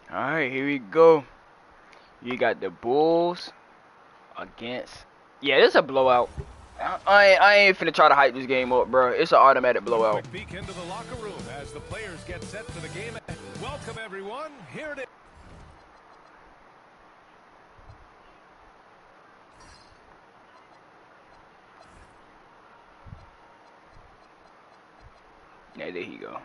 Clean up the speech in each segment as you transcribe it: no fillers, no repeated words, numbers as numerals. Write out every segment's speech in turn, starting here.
Alright, here we go. You got the Bulls against. Yeah, this is a blowout. I ain't finna try to hype this game up, bro. It's an automatic blowout. Quick peek into the locker room as the players get set for the game. Welcome, everyone. Here it is. Yeah, there you go.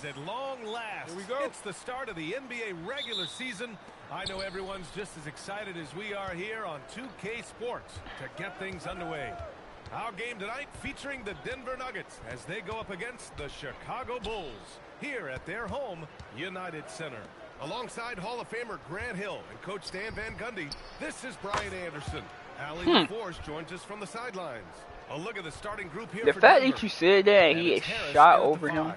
At long last, here we go. It's the start of the NBA regular season. I know everyone's just as excited as we are here on 2K Sports to get things underway. Our game tonight featuring the Denver Nuggets as they go up against the Chicago Bulls here at their home, United Center. Alongside Hall of Famer Grant Hill and Coach Stan Van Gundy, this is Brian Anderson. Allie LaForce joins us from the sidelines. A look at the starting group here. The for fact Denver. that you said that he is shot over him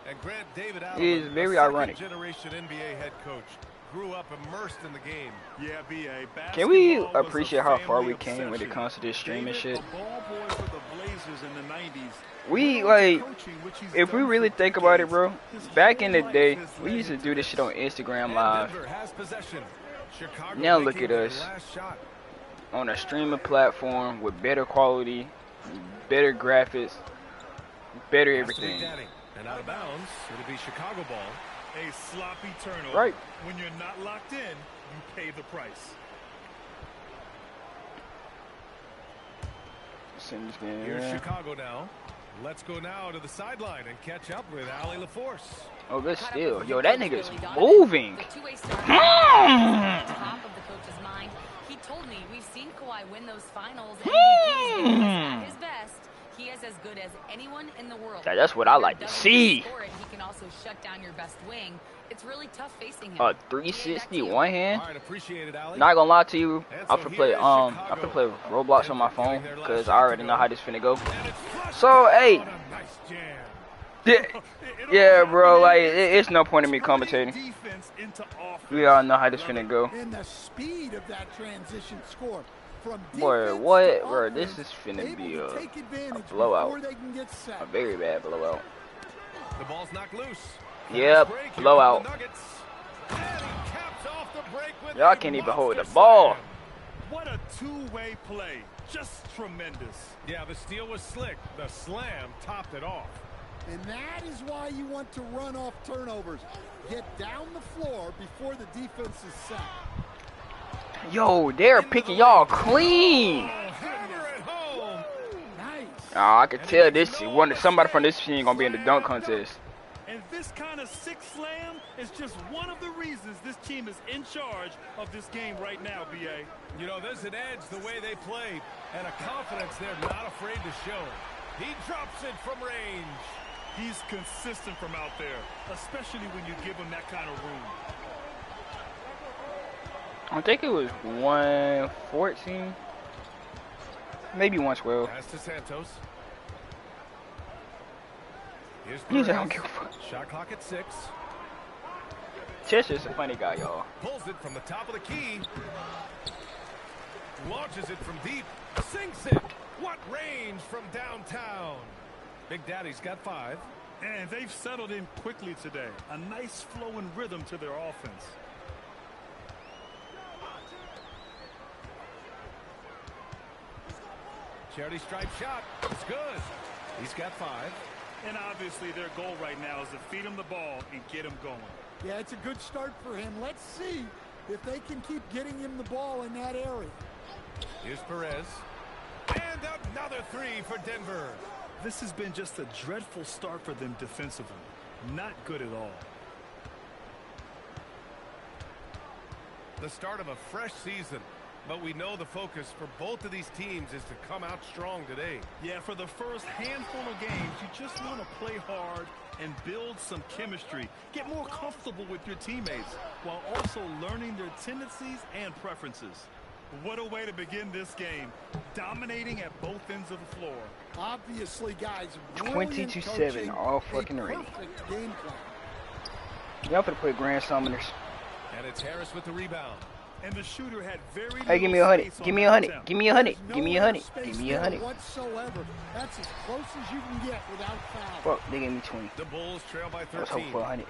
And Grant David is very ironic. Generation NBA head coach. Grew up immersed in the game. Yeah, BA. Can we appreciate how far we came when it comes to this streaming shit? We, like, if we really think about it, bro, back in the day, we used to do this shit on Instagram Live. Now look at us on a streaming platform with better quality, better graphics, better everything. And out of bounds, it'll be Chicago ball. A sloppy turnover. Right. When you're not locked in, you pay the price. Here's Chicago now. Let's go now to the sideline and catch up with Allie LaForce. Oh, good steal. Yo, that nigga's moving. Top of the coach's mind. He told me we've seen Kawhi win those finals MVPs at his best. He is as good as anyone in the world. Yeah, that's what I like to see. He can also shut down your best wing. It's really tough facing him. 360 one hand. All right, appreciate it, Allie. Not gonna lie to you, I have to play Roblox on my phone because I already know how this finna go. So hey, yeah, bro, like it's no point in me commentating. We all know how this finna go. And the speed of that transition score. Boy, what, bro? This is finna be a blowout, a very bad blowout. The ball's knocked loose. Yep, blowout. Y'all can't even hold the ball. What a two-way play. Just tremendous. Yeah, the steal was slick. The slam topped it off. And that is why you want to run off turnovers. Get down the floor before the defense is set. Yo, they're picking y'all clean. Nice. Oh, I could tell this somebody from this team gonna be in the dunk contest. And this kind of six slam is just one of the reasons this team is in charge of this game right now, BA. You know, there's an edge the way they play and a confidence they're not afraid to show. He drops it from range. He's consistent from out there, especially when you give him that kind of room. I think it was 114, maybe 112. Pass to Santos. Here's I don't give a fuck. Shot clock at 6. Chester's a funny guy, y'all. Pulls it from the top of the key. Launches it from deep. Sinks it. What range from downtown. Big Daddy's got 5. And they've settled in quickly today. A nice flowing rhythm to their offense. Charity stripe shot. It's good. He's got 5. And obviously their goal right now is to feed him the ball and get him going. Yeah, it's a good start for him. Let's see if they can keep getting him the ball in that area. Here's Perez. And another 3 for Denver. This has been just a dreadful start for them defensively. Not good at all. The start of a fresh season. But we know the focus for both of these teams is to come out strong today. Yeah, for the first handful of games, you just want to play hard and build some chemistry. Get more comfortable with your teammates while also learning their tendencies and preferences. What a way to begin this game. Dominating at both ends of the floor. Obviously, guys, 22-7, all fucking ready. Game plan. Y'all finna play Grand Summoners. And it's Harris with the rebound. And the shooter had very Hey, give me 100. Give me 100. Give me 100. Give me 100. Give me 100. Whatsoever. That's as close as you can get without foul. Fuck, they gave me 20. The Bulls trail by 13. Let's hope for 100.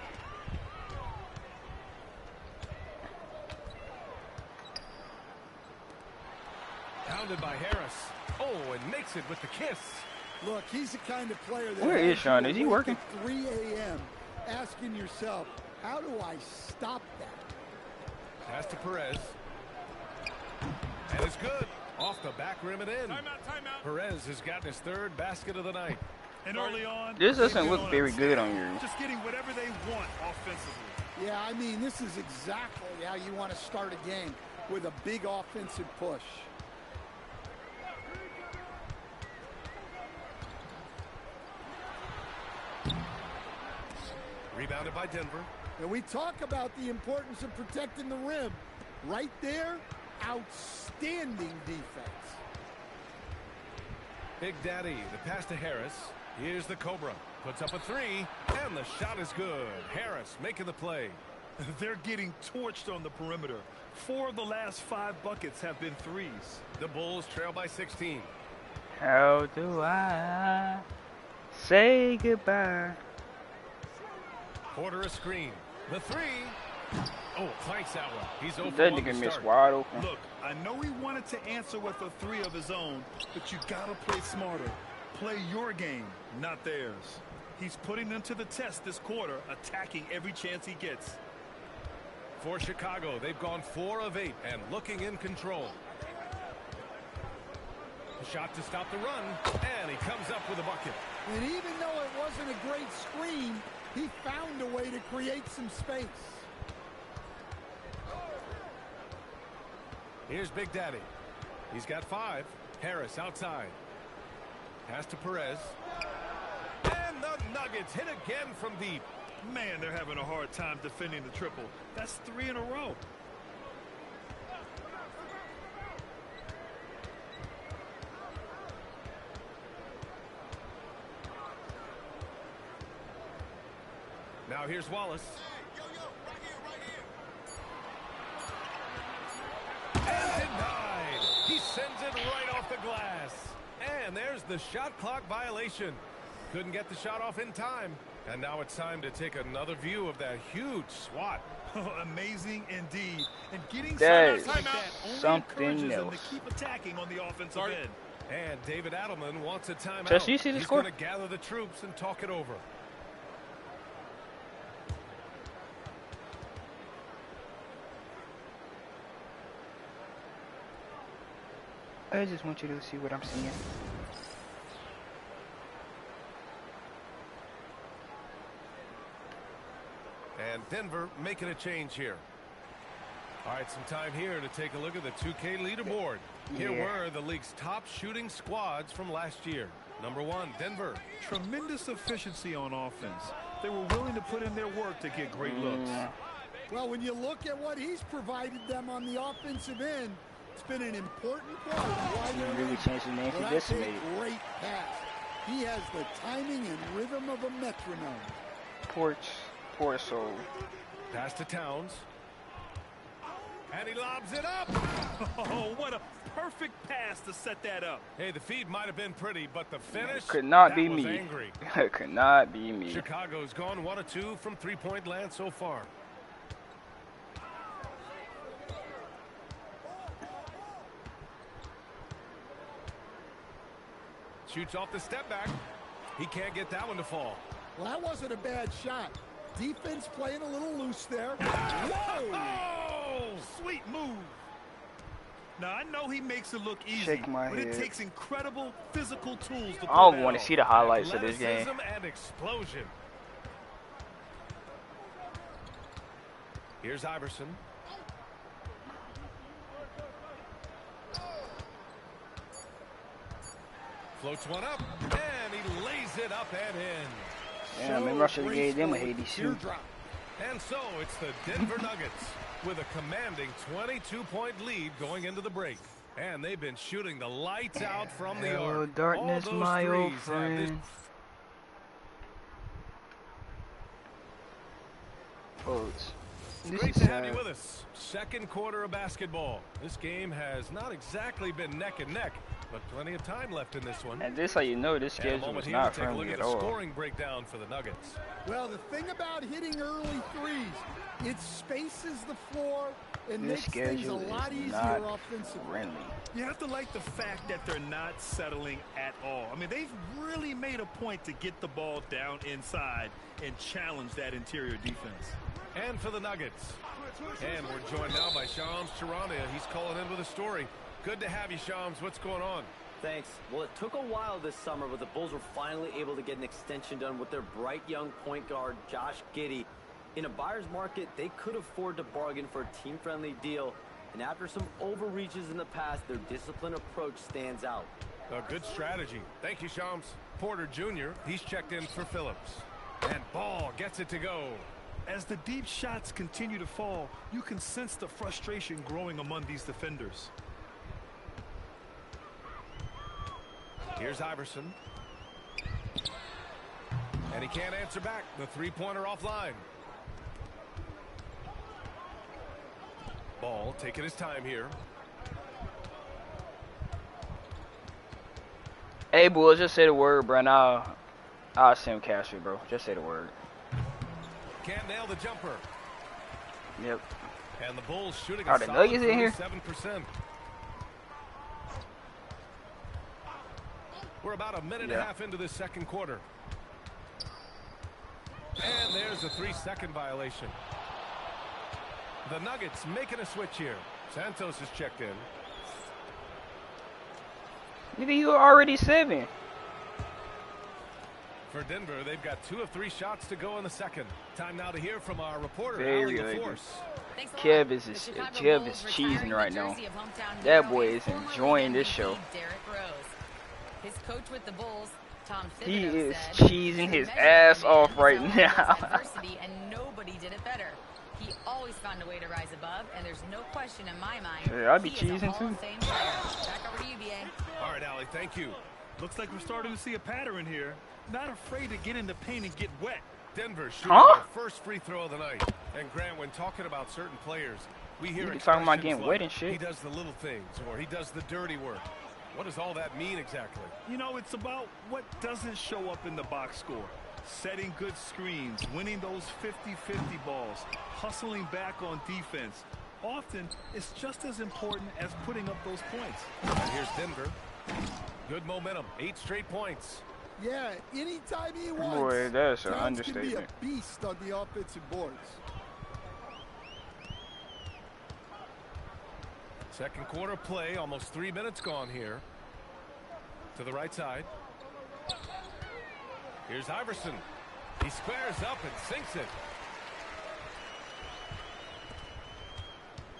Rebounded by Harris. Oh, and makes it with the kiss. Look, he's the kind of player that Where is Sean? Is he working? 3 a.m. asking yourself, how do I stop that? Pass to Perez. And it's good. Off the back rim and in. Timeout. Perez has gotten his third basket of the night. And early on, This doesn't they've look been very on good on you. just getting whatever they want offensively. Yeah, I mean, this is exactly how you want to start a game, with a big offensive push. Rebounded by Denver. And we talk about the importance of protecting the rim. Right there, outstanding defense. Big Daddy, the pass to Harris. Here's the Cobra. Puts up a three, and the shot is good. Harris making the play. They're getting torched on the perimeter. 4 of the last 5 buckets have been threes. The Bulls trail by 16. How do I say goodbye? Porter a screen. The three. Oh, clanks that one. He's over That one to nigga missed start. wide open. Look, I know he wanted to answer with a 3 of his own, but you gotta play smarter. Play your game, not theirs. He's putting them to the test this quarter, attacking every chance he gets. For Chicago, they've gone 4 of 8 and looking in control. A shot to stop the run, and he comes up with a bucket. And even though it wasn't a great screen, he found a way to create some space. Here's Big Daddy. He's got 5. Harris outside. Pass to Perez. And the Nuggets hit again from deep. Man, they're having a hard time defending the triple. That's 3 in a row. Now here's Wallace. And denied. He sends it right off the glass. And there's the shot clock violation. Couldn't get the shot off in time. And now it's time to take another view of that huge swat. Amazing indeed. And getting That shots like is that only something encourages them else. to keep attacking on the offensive end. And David Adelman wants a timeout. Jesse, you see the He's score? going to gather the troops and talk it over. I just want you to see what I'm seeing. And Denver making a change here. All right, some time here to take a look at the 2K leaderboard. Here Yeah. were the league's top shooting squads from last year. Number 1, Denver. Tremendous efficiency on offense. They were willing to put in their work to get great looks. Well, when you look at what he's provided them on the offensive end, it's been an important part of why they're Really changed his name Well, for that's a decimated. great pass. He has the timing and rhythm of a metronome. Poor soul. Pass to Towns. And he lobs it up. Oh, what a perfect pass to set that up. Hey, the feed might have been pretty, but the finish Could not that be was me. angry. Could not be me. Chicago's gone 1 of 2 from three-point land so far. Shoots off the step back. He can't get that one to fall. Well, that wasn't a bad shot. Defense playing a little loose there. Whoa! Oh, sweet move. Now, I know he makes it look easy, Shake my but it head. takes incredible physical tools to I don't pull want that to see off. the highlights of this game. Athleticism and explosion. Here's Iverson. Floats one up, and he lays it up and in. Yeah, maybe I should have gave them a Hades shoot. Teardrop. And so it's the Denver Nuggets with a commanding 22-point lead going into the break. And they've been shooting the lights out from the Hello, arc. darkness, All those my old threes have this- friend. Folks, this Great is to have you sad. with us. Second quarter of basketball. This game has not exactly been neck and neck, but plenty of time left in this one. And this how you know this And a schedule moment is here to not take a look friendly at at the all. scoring breakdown for the Nuggets. Well, the thing about hitting early threes, it spaces the floor and This makes things a schedule lot is easier not offensively. friendly. You have to like the fact that they're not settling at all. I mean, they've really made a point to get the ball down inside and challenge that interior defense. And for the Nuggets. And we're joined now by Shams Charania. He's calling in with a story. Good to have you, Shams. What's going on? Thanks. Well, it took a while this summer, but the Bulls were finally able to get an extension done with their bright young point guard, Josh Giddey. In a buyer's market, they could afford to bargain for a team-friendly deal. And after some overreaches in the past, their disciplined approach stands out. A good strategy. Thank you, Shams. Porter Jr., he's checked in for Phillips. And Ball gets it to go. As the deep shots continue to fall, you can sense the frustration growing among these defenders. Here's Iverson. And he can't answer back. The three-pointer offline. Ball taking his time here. Hey, boys, just say the word, bro. Now I'll send cash it, bro. Just say the word. Can't nail the jumper. Yep. And the Bulls shooting Are a the solid Nuggets in here? 47%. We're about a minute and a Yeah. half into this second quarter. And there's a 3-second violation. The Nuggets making a switch here. Santos is checked in. Nigga, you already 7. For Denver, they've got 2 of 3 shots to go in the second. Time now to hear from our reporter, Very Allie ugly. LaForce. Thanks a Kev lot. is The Chicago Kev Bulls is cheesing retiring right the now. jersey of hometown That hero boy and is former enjoying this MVP show. Derrick Rose. His coach with the Bulls, Tom Thibodeau, He is said, cheesing "You his measure ass the man off right who's dealt with now. adversity, and nobody did it better. He always found a way to rise above, and there's no question in my mind. Yeah, I'd be he is a cheesing Hall too. of Fame player. Back over to you, BA. All right, Allie, thank you. Looks like we're starting to see a pattern here. Not afraid to get in the paint and get wet. Denver shooting Huh? their first free throw of the night. And Grant, when talking about certain players, we hear You be talking about expressions getting like, wet and shit. he does the little things, or he does the dirty work. What does all that mean exactly? You know, it's about what doesn't show up in the box score. Setting good screens, winning those 50-50 balls, hustling back on defense. Often, it's just as important as putting up those points. And here's Denver. Good momentum, 8 straight points. Yeah, anytime he wants. Boy, that's an Towns can be understatement. a beast on the offensive boards. Second quarter play, almost 3 minutes gone here. To the right side. Here's Iverson. He squares up and sinks it.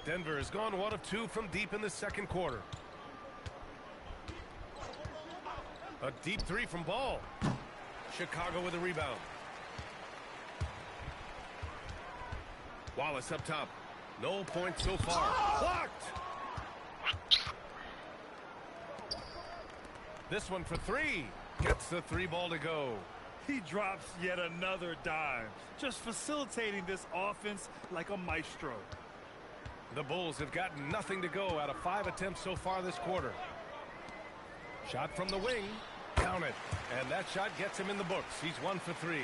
Denver has gone 1 of 2 from deep in the second quarter. A deep 3 from Ball. Chicago with a rebound. Wallace up top. No points so far. Blocked. This one for 3. Gets the 3 ball to go. He drops yet another dime, just facilitating this offense like a maestro. The Bulls have gotten nothing to go out of 5 attempts so far this quarter. Shot from the wing. Count it. And that shot gets him in the books. He's 1 for 3.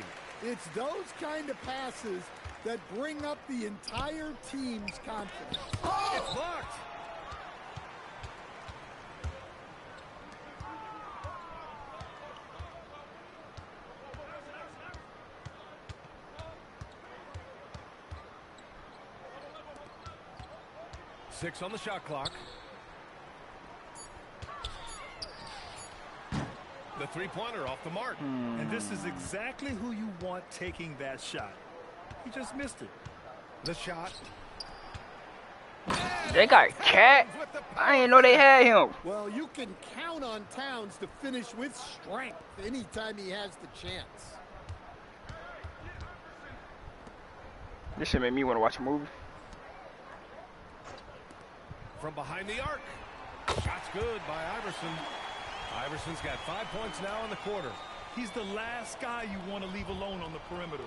It's those kind of passes that bring up the entire team's confidence. It's blocked. Six on the shot clock. The three-pointer off the mark. And this is exactly who you want taking that shot. He just missed it. The shot. They got Cat. I didn't know they had him. Well, you can count on Towns to finish with strength anytime he has the chance. This should make me want to watch a movie. From behind the arc. Shot's good by Iverson. Iverson's got 5 points now in the quarter. He's the last guy you want to leave alone on the perimeter.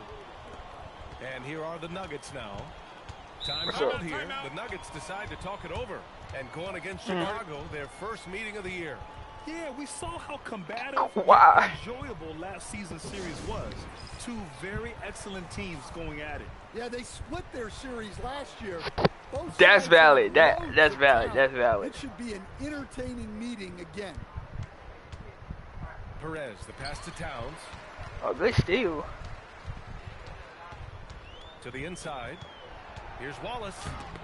And here are the Nuggets now. Time What's out up? here. The Nuggets decide to talk it over and going against Chicago, their first meeting of the year. Yeah, we saw how combative Why? and enjoyable last season's series was. Two very excellent teams going at it. Yeah, they split their series last year. Both That's sides valid. have That's loads of valid. talent. That's valid. It should be an entertaining meeting again. Perez, the pass to Towns. Oh, good steal. To the inside. Here's Wallace.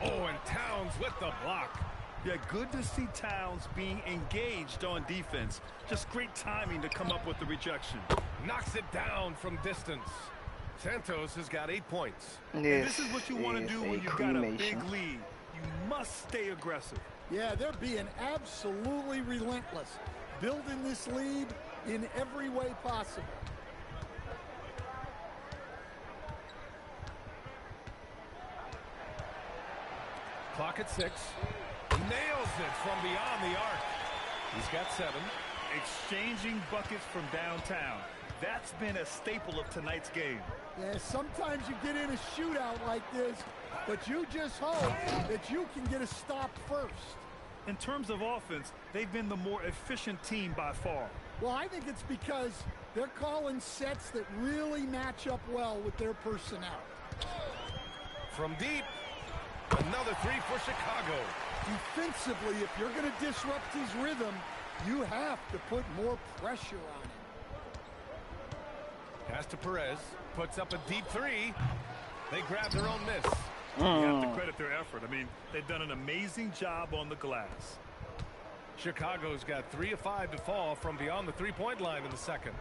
Oh, and Towns with the block. Yeah, good to see Towns being engaged on defense. Just great timing to come up with the rejection. Knocks it down from distance. Santos has got 8 points. And this is what you want to do when you've got a big cremation. lead. You must stay aggressive. Yeah, they're being absolutely relentless, building this lead in every way possible. Clock at 6. Nails it from beyond the arc. He's got 7. Exchanging buckets from downtown. That's been a staple of tonight's game. Yeah, sometimes you get in a shootout like this, but you just hope that you can get a stop first. In terms of offense, they've been the more efficient team by far. Well, I think it's because they're calling sets that really match up well with their personnel. From deep. Another 3 for Chicago. Defensively, if you're going to disrupt his rhythm, you have to put more pressure on him. Pass to Perez. Puts up a deep 3. They grab their own miss. You have to credit their effort. I mean, they've done an amazing job on the glass. Chicago's got 3 of 5 to fall from beyond the 3-point line in the second.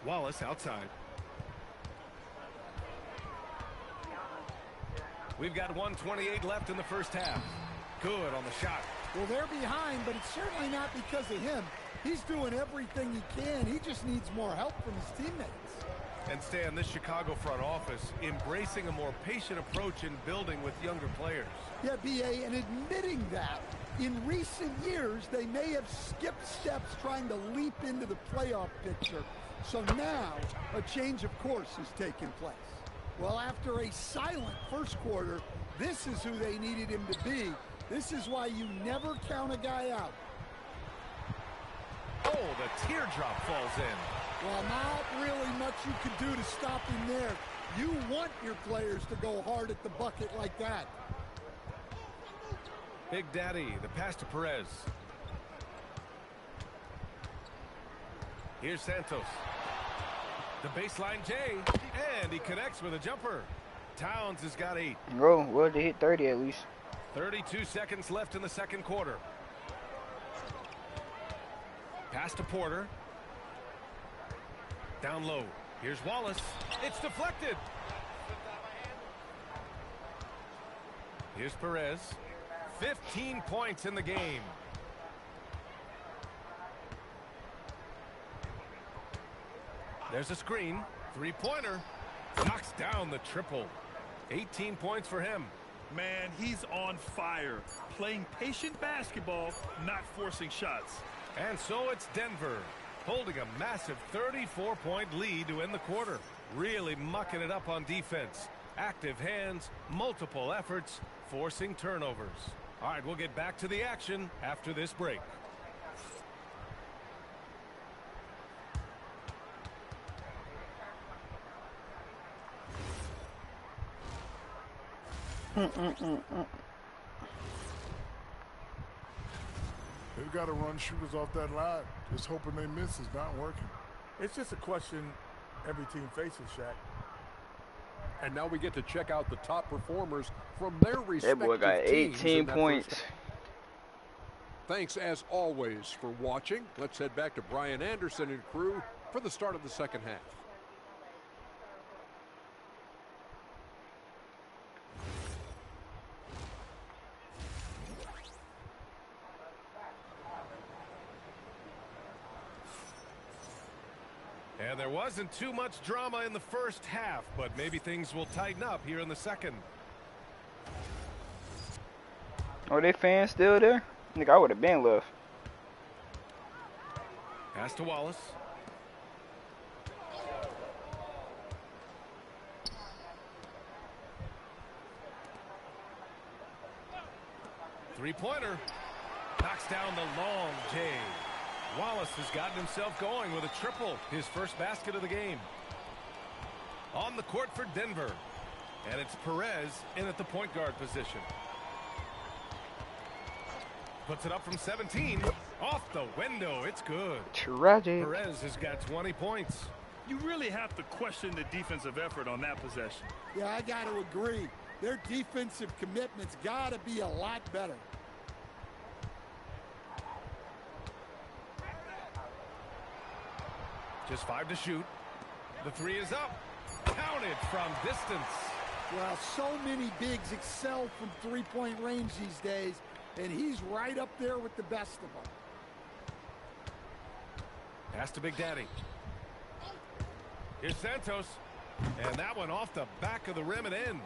Wallace outside. We've got 1:28 left in the first half. Good on the shot. Well, they're behind, but it's certainly not because of him. He's doing everything he can. He just needs more help from his teammates. And Stan, this Chicago front office embracing a more patient approach in building with younger players. Yeah, B.A., and admitting that in recent years, they may have skipped steps trying to leap into the playoff picture. So now a change of course has taken place. Well, after a silent first quarter, this is who they needed him to be. This is why you never count a guy out. Oh, the teardrop falls in. Well, not really much you could do to stop him there. You want your players to go hard at the bucket like that. Big Daddy, the pass to Perez. Here's Santos. The baseline J, and he connects with a jumper. Towns has got 8. Bro, well, they hit 30 at least. 32 seconds left in the second quarter. Pass to Porter. Down low. Here's Wallace. It's deflected. Here's Perez. 15 points in the game. There's a screen. 3-pointer. Knocks down the triple. 18 points for him. Man, he's on fire. Playing patient basketball, not forcing shots. And so it's Denver, holding a massive 34-point lead to end the quarter. Really mucking it up on defense. Active hands, multiple efforts, forcing turnovers. All right, we'll get back to the action after this break. They've got to run shooters off that line. Just hoping they miss is not working. It's just a question every team faces, Shaq. And now we get to check out the top performers from their respective That boy got teams 18 in that points. first half. Thanks, as always, for watching. Let's head back to Brian Anderson and crew for the start of the second half. And there wasn't too much drama in the first half, but maybe things will tighten up here in the second. Are they fans still there? Nigga, I would have been left. Pass to Wallace. Three-pointer. Knocks down the long J. Wallace has gotten himself going with a triple. His first basket of the game. On the court for Denver. And it's Perez in at the point guard position. Puts it up from 17. Off the window. It's good. Tragic. Perez has got 20 points. You really have to question the defensive effort on that possession. Yeah, I got to agree. Their defensive commitment's got to be a lot better. Just 5 to shoot. The three is up. Counted from distance. Well, so many bigs excel from three-point range these days, and he's right up there with the best of them. Pass to Big Daddy. Here's Santos. And that one off the back of the rim and in.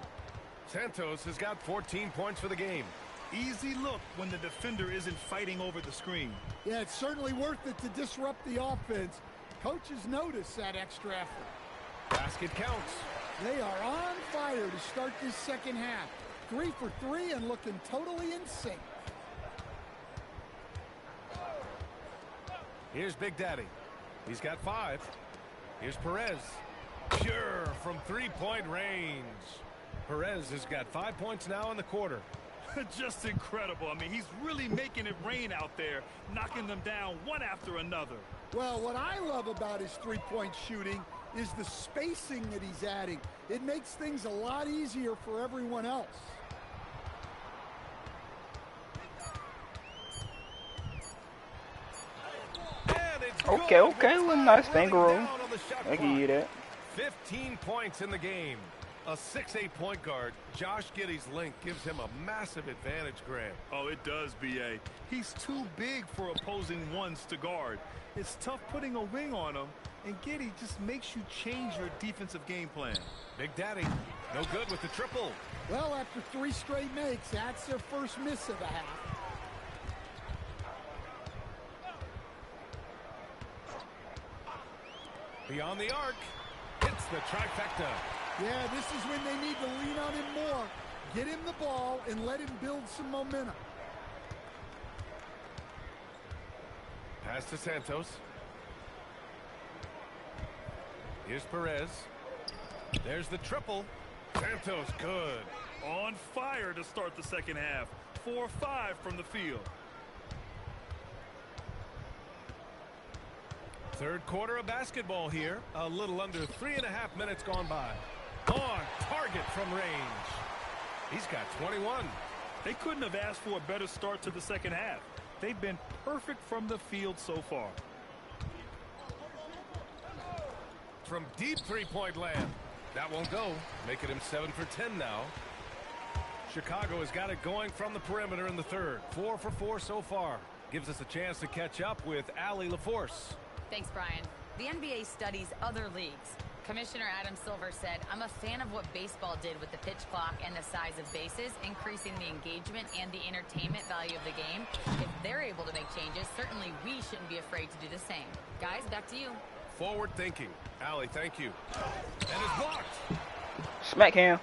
Santos has got 14 points for the game. Easy look when the defender isn't fighting over the screen. Yeah, it's certainly worth it to disrupt the offense. Coaches notice that extra effort. Basket counts. They are on fire to start this second half. 3 for 3 and looking totally in sync. Here's Big Daddy. He's got 5. Here's Perez. Pure from three-point range. Perez has got 5 points now in the quarter. Just incredible. I mean, he's really making it rain out there, knocking them down one after another. Well, what I love about his three-point shooting is the spacing that he's adding. It makes things a lot easier for everyone else. Okay, well, nice finger roll. I give you that. 15 points in the game. A 6'8" point guard, Josh Giddey's length gives him a massive advantage, Grant. Oh, it does, B.A. He's too big for opposing ones to guard. It's tough putting a wing on him, and Giddey just makes you change your defensive game plan. Big Daddy, no good with the triple. Well, after 3 straight makes, that's their first miss of the half. Beyond the arc, hits the trifecta. Yeah, this is when they need to lean on him more. Get him the ball and let him build some momentum. Pass to Santos. Here's Perez. There's the triple. Santos good. On fire to start the second half. 4-5 from the field. Third quarter of basketball here. A little under 3.5 minutes gone by. On target from range. He's got 21. They couldn't have asked for a better start to the second half. They've been perfect from the field so far. From deep three-point land. That won't go. Making him 7 for 10 now. Chicago has got it going from the perimeter in the third. 4 for 4 so far. Gives us a chance to catch up with Allie LaForce. Thanks, Brian. The NBA studies other leagues. Commissioner Adam Silver said, I'm a fan of what baseball did with the pitch clock and the size of bases, increasing the engagement and the entertainment value of the game. If they're able to make changes, certainly we shouldn't be afraid to do the same. Guys, back to you. Forward thinking. Allie, thank you. And it's blocked. Smack him.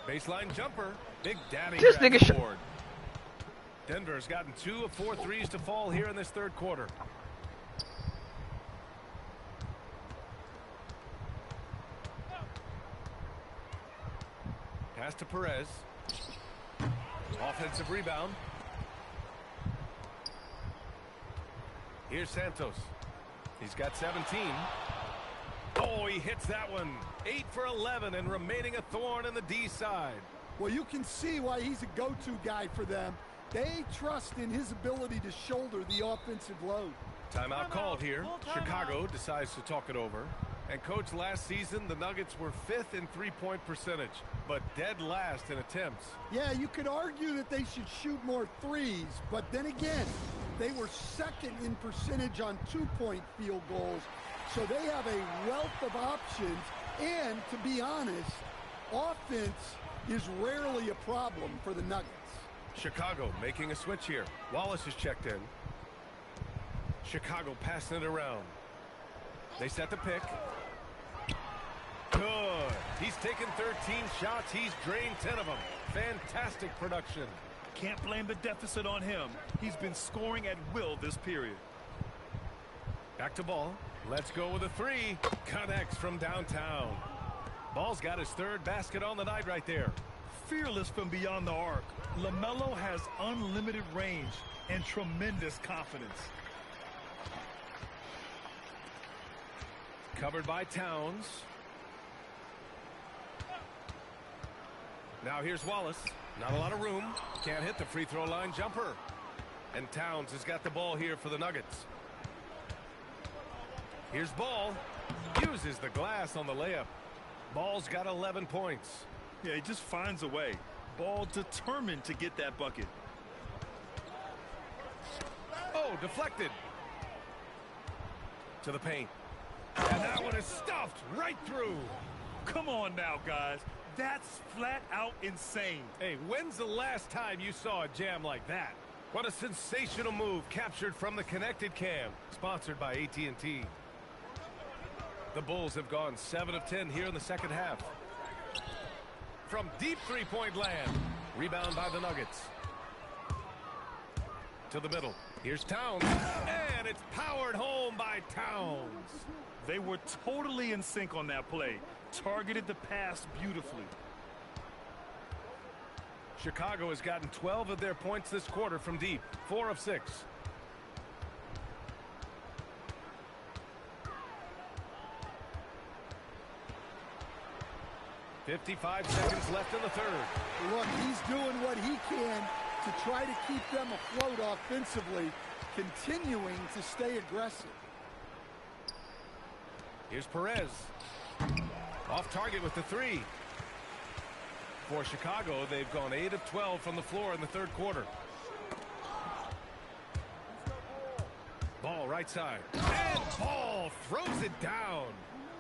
Baseline jumper. Big Daddy This grabs nigga the board. Denver's gotten 2 of 4 threes to fall here in this third quarter. Pass to Perez. Offensive rebound. Here's Santos. He's got 17. Oh, he hits that one. 8 for 11 and remaining a thorn in the D side. Well, you can see why he's a go-to guy for them. They trust in his ability to shoulder the offensive load. Timeout called here. Chicago decides to talk it over. And, Coach, last season, the Nuggets were 5th in three-point percentage, but dead last in attempts. Yeah, you could argue that they should shoot more threes, but then again, they were 2nd in percentage on 2-point field goals, so they have a wealth of options, and to be honest, offense is rarely a problem for the Nuggets. Chicago making a switch here. Wallace is checked in. Chicago passing it around. They set the pick. Good. He's taken 13 shots. He's drained 10 of them. Fantastic production. Can't blame the deficit on him. He's been scoring at will this period. Back to Ball. Let's go with a three. Connects from downtown. Ball's got his third basket on the night right there. Fearless from beyond the arc. LaMelo has unlimited range and tremendous confidence. Covered by Towns. Now here's Wallace. Not a lot of room. Can't hit the free throw line jumper. And Towns has got the ball here for the Nuggets. Here's Ball. Uses the glass on the layup. Ball's got 11 points. Yeah, he just finds a way. Ball determined to get that bucket. Oh, deflected. To the paint. And that one is stuffed right through. Come on now, guys. That's flat out insane. Hey, when's the last time you saw a jam like that? What a sensational move captured from the Connected Cam, sponsored by AT&T. The Bulls have gone 7 of 10 here in the second half. From deep three-point land. Rebound by the Nuggets. To the middle. Here's Towns. And it's powered home by Towns. They were totally in sync on that play. Targeted the pass beautifully. Chicago has gotten 12 of their points this quarter from deep. 4 of 6. .55 seconds left in the third. Look, he's doing what he can to try to keep them afloat offensively, continuing to stay aggressive. Here's Perez. Off target with the three. For Chicago, they've gone 8 of 12 from the floor in the third quarter. Ball right side. And Ball throws it down.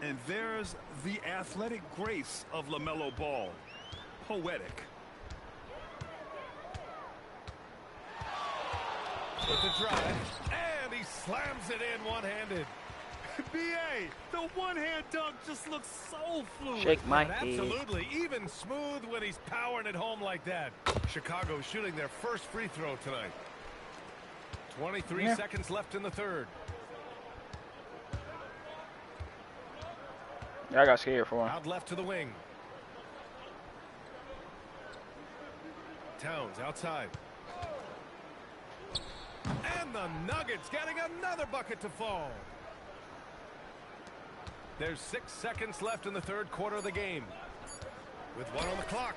And there's the athletic grace of LaMelo Ball. Poetic. With the drive. And he slams it in one-handed. B.A., the one-hand dunk just looks so fluid. Shake my head. Absolutely. Even smooth when he's powering it home like that. Chicago shooting their first free throw tonight. 23 seconds left in the third. Yeah, I got scared for him. Out left to the wing. Towns outside. And the Nuggets getting another bucket to fall. There's 6 seconds left in the third quarter of the game. With 1 on the clock.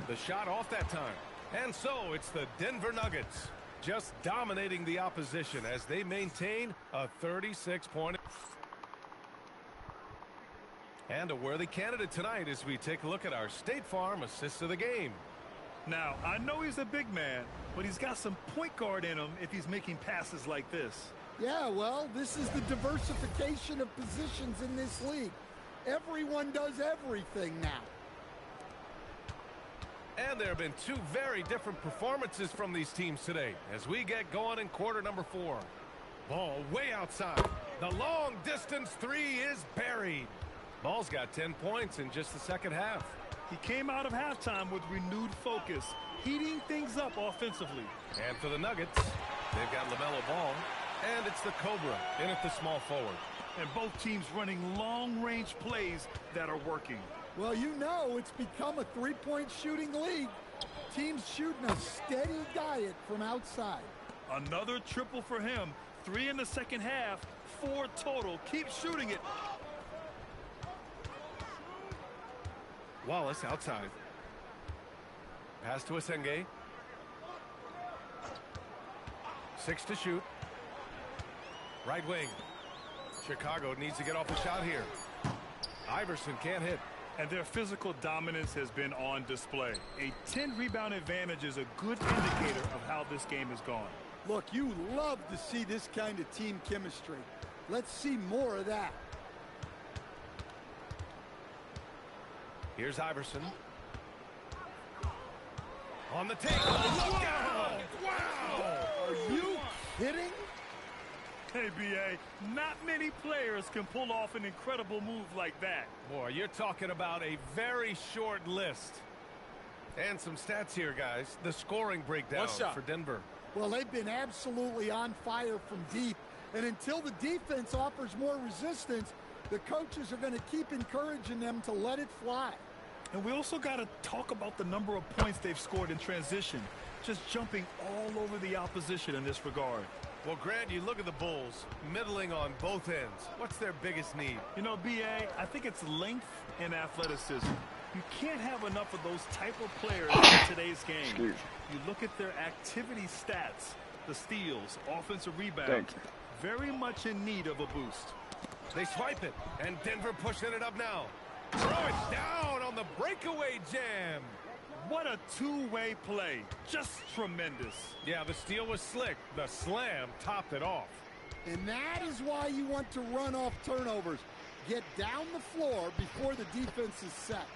The shot off that time. And so it's the Denver Nuggets just dominating the opposition as they maintain a 36-point. And a worthy candidate tonight as we take a look at our State Farm assist of the game. Now, I know he's a big man, but he's got some point guard in him if he's making passes like this. Yeah, well, this is the diversification of positions in this league. Everyone does everything now. And there have been 2 very different performances from these teams today as we get going in quarter number 4. Ball way outside. The long distance three is buried. Ball's got 10 points in just the second half. He came out of halftime with renewed focus, heating things up offensively. And for the Nuggets, they've got LaMelo Ball, and it's the Cobra in at the small forward. And both teams running long-range plays that are working. Well, you know, it's become a three-point shooting league. Teams shooting a steady diet from outside. Another triple for him. 3 in the second half, 4 total. Keep shooting it. Wallace outside. Pass to Asenge. 6 to shoot. Right wing. Chicago needs to get off the shot here. Iverson can't hit. And their physical dominance has been on display. A 10-rebound advantage is a good indicator of how this game has gone. Look, you love to see this kind of team chemistry. Let's see more of that. Here's Iverson. On the table. Look out! Wow! Are you kidding? Hey, B.A., not many players can pull off an incredible move like that. Boy, you're talking about a very short list. And some stats here, guys. The scoring breakdown for Denver. Well, they've been absolutely on fire from deep. And until the defense offers more resistance, the coaches are going to keep encouraging them to let it fly. And we also got to talk about the number of points they've scored in transition. Just jumping all over the opposition in this regard. Well, Grant, you look at the Bulls, middling on both ends. What's their biggest need? You know, B.A., I think it's length and athleticism. You can't have enough of those type of players in today's game. You look at their activity stats, the steals, offensive rebounds, very much in need of a boost. They swipe it, and Denver pushing it up now. Throw it down on the breakaway jam. What a two-way play. Just tremendous. Yeah, the steal was slick. The slam topped it off. And that is why you want to run off turnovers. Get down the floor before the defense is set.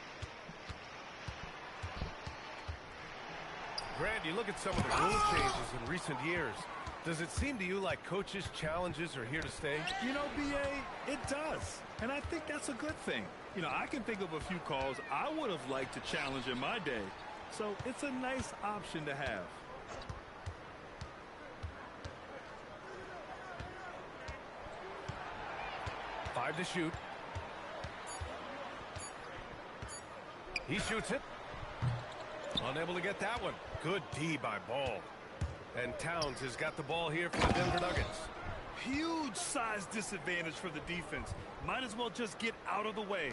Grant, you look at some of the rule changes in recent years. Does it seem to you like coaches' challenges are here to stay? You know, B.A., it does. And I think that's a good thing. You know, I can think of a few calls I would have liked to challenge in my day. So it's a nice option to have. Five to shoot. He shoots it. Unable to get that one. Good D by Ball. And Towns has got the ball here for the Denver Nuggets. Huge size disadvantage for the defense. Might as well just get out of the way.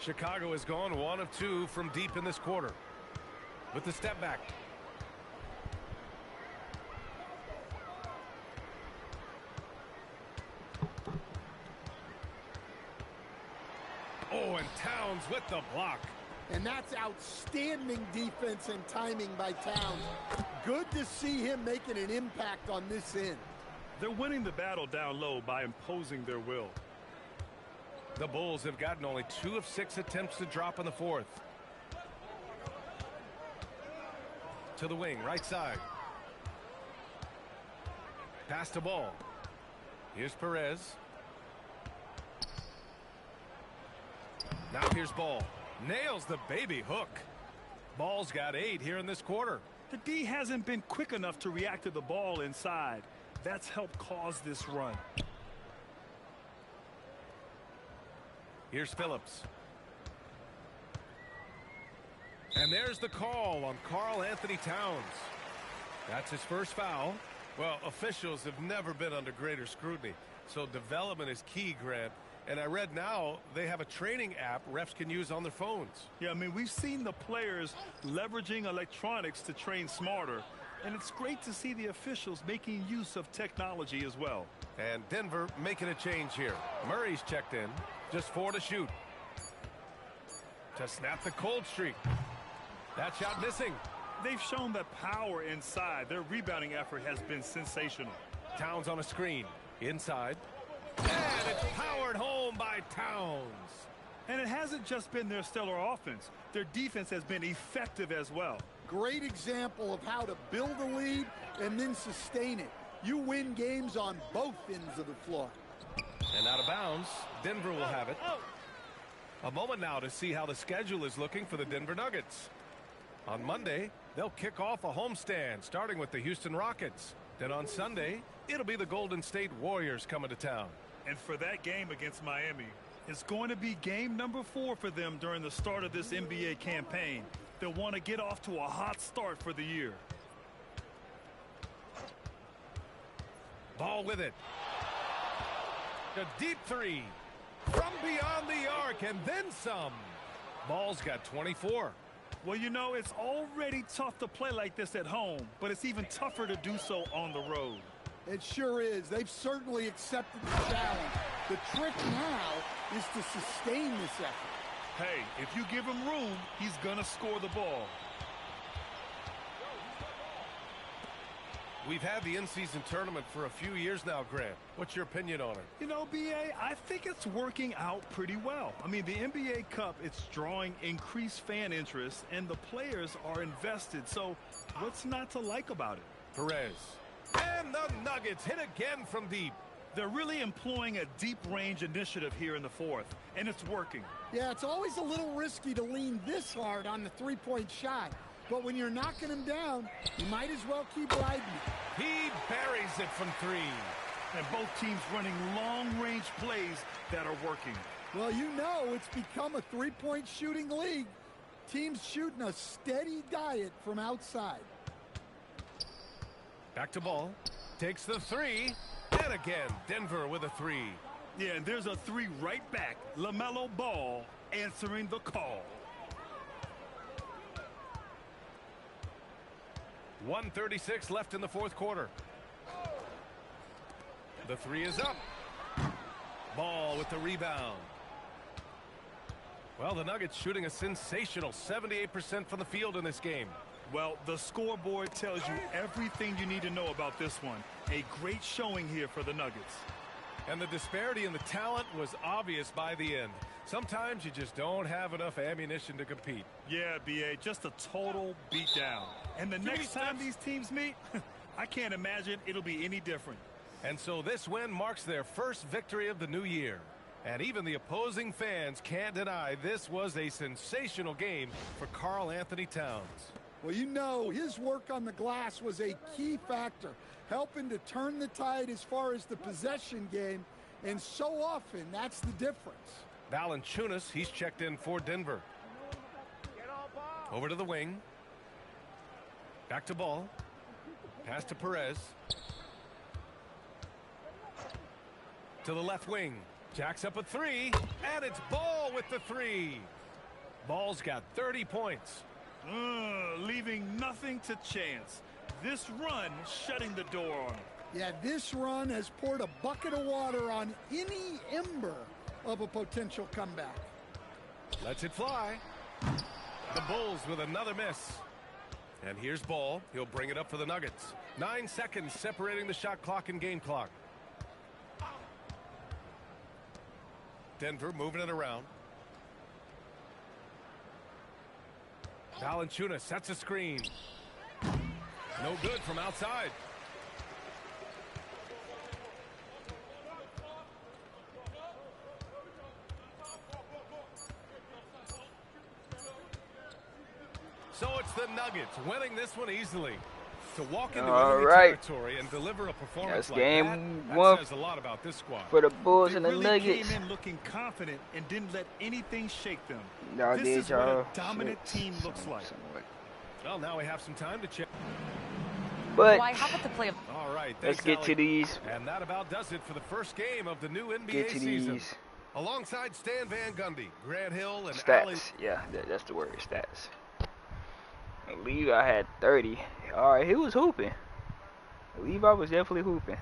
Chicago has gone 1 of 2 from deep in this quarter. With the step back. Oh, and Towns with the block. And that's outstanding defense and timing by Towns. Good to see him making an impact on this end. They're winning the battle down low by imposing their will. The Bulls have gotten only 2 of 6 attempts to drop in the fourth. To the wing, right side. Pass to Ball. Here's Perez. Now here's Ball. Nails the baby hook. Ball's got 8 here in this quarter. The D hasn't been quick enough to react to the ball inside. That's helped cause this run. Here's Phillips. And there's the call on Karl Anthony Towns. That's his first foul. Well, officials have never been under greater scrutiny. So development is key, Grant. And I read now they have a training app refs can use on their phones. Yeah, I mean, we've seen the players leveraging electronics to train smarter. And it's great to see the officials making use of technology as well. And Denver making a change here. Murray's checked in. Just 4 to shoot. To snap the cold streak. That shot missing. They've shown that power inside. Their rebounding effort has been sensational. Towns on a screen. Inside. And it's powered home by Towns. And it hasn't just been their stellar offense. Their defense has been effective as well. Great example of how to build a lead and then sustain it. You win games on both ends of the floor. And out of bounds, Denver will have it. A moment now to see how the schedule is looking for the Denver Nuggets. On Monday, they'll kick off a homestand, starting with the Houston Rockets. Then on Sunday, it'll be the Golden State Warriors coming to town. And for that game against Miami, it's going to be game number 4 for them during the start of this NBA campaign. They'll want to get off to a hot start for the year. Ball with it. A deep 3 from beyond the arc and then some. Ball's got 24. Well, you know, it's already tough to play like this at home, but it's even tougher to do so on the road. It sure is. They've certainly accepted the challenge. The trick now is to sustain this effort. Hey, if you give him room, he's going to score the ball. We've had the in-season tournament for a few years now, Grant. What's your opinion on it? You know, B.A., I think it's working out pretty well. I mean, the NBA Cup, it's drawing increased fan interest, and the players are invested. So what's not to like about it? Perez. And the Nuggets hit again from deep. They're really employing a deep range initiative here in the fourth, and it's working. Yeah, it's always a little risky to lean this hard on the three-point shot. But when you're knocking him down, you might as well keep riding it. He buries it from three. And both teams running long-range plays that are working. Well, you know it's become a three-point shooting league. Teams shooting a steady diet from outside. Back to Ball. Takes the three. And again, Denver with a three. Yeah, and there's a three right back. LaMelo Ball answering the call. 1:36 left in the fourth quarter. The three is up. Ball with the rebound. Well, the Nuggets shooting a sensational 78% from the field in this game. Well, the scoreboard tells you everything you need to know about this one. A great showing here for the Nuggets. And the disparity in the talent was obvious by the end. Sometimes you just don't have enough ammunition to compete. Yeah, B.A., just a total beatdown. And the next time these teams meet, I can't imagine it'll be any different. And so this win marks their first victory of the new year. And even the opposing fans can't deny this was a sensational game for Karl Anthony Towns. Well, you know, his work on the glass was a key factor, helping to turn the tide as far as the possession game, and so often that's the difference. Valanciunas, he's checked in for Denver. Over to the wing. Back to Ball. Pass to Perez. To the left wing. Jacks up a three, and it's Ball with the three. Ball's got 30 points. Leaving nothing to chance. This run shutting the door on him. Yeah, this run has poured a bucket of water on any ember of a potential comeback. Lets it fly. The Bulls with another miss. And here's Ball. He'll bring it up for the Nuggets. 9 seconds separating the shot clock and game clock. Denver moving it around. Valanciunas sets a screen. No good from outside. So it's the Nuggets winning this one easily. To walk into enemy territory and deliver a performance like that says a lot about this squad. For the Bulls and the really Nuggets. Came in looking confident and didn't let anything shake them. Y'all This did, is what a y'all. dominant team looks like. Well, now we have some time to check. But Why, how about the play of... All right, let's thanks, get to Allie. these. And that about does it for the first game of the new NBA Get to season. these Alongside Stan Van Gundy, Grant Hill, and Allie. stats. Yeah, that's the word, stats. Levi had 30. All right, he was hooping. Levi was definitely hooping.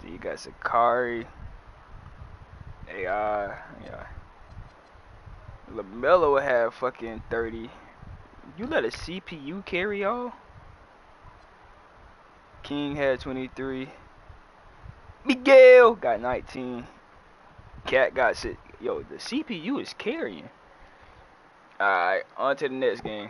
So you got Sakari. Yeah. LaMelo had fucking 30. You let a CPU carry y'all? King had 23. Miguel got 19. Cat got 6. Yo, the CPU is carrying. Alright, on to the next game.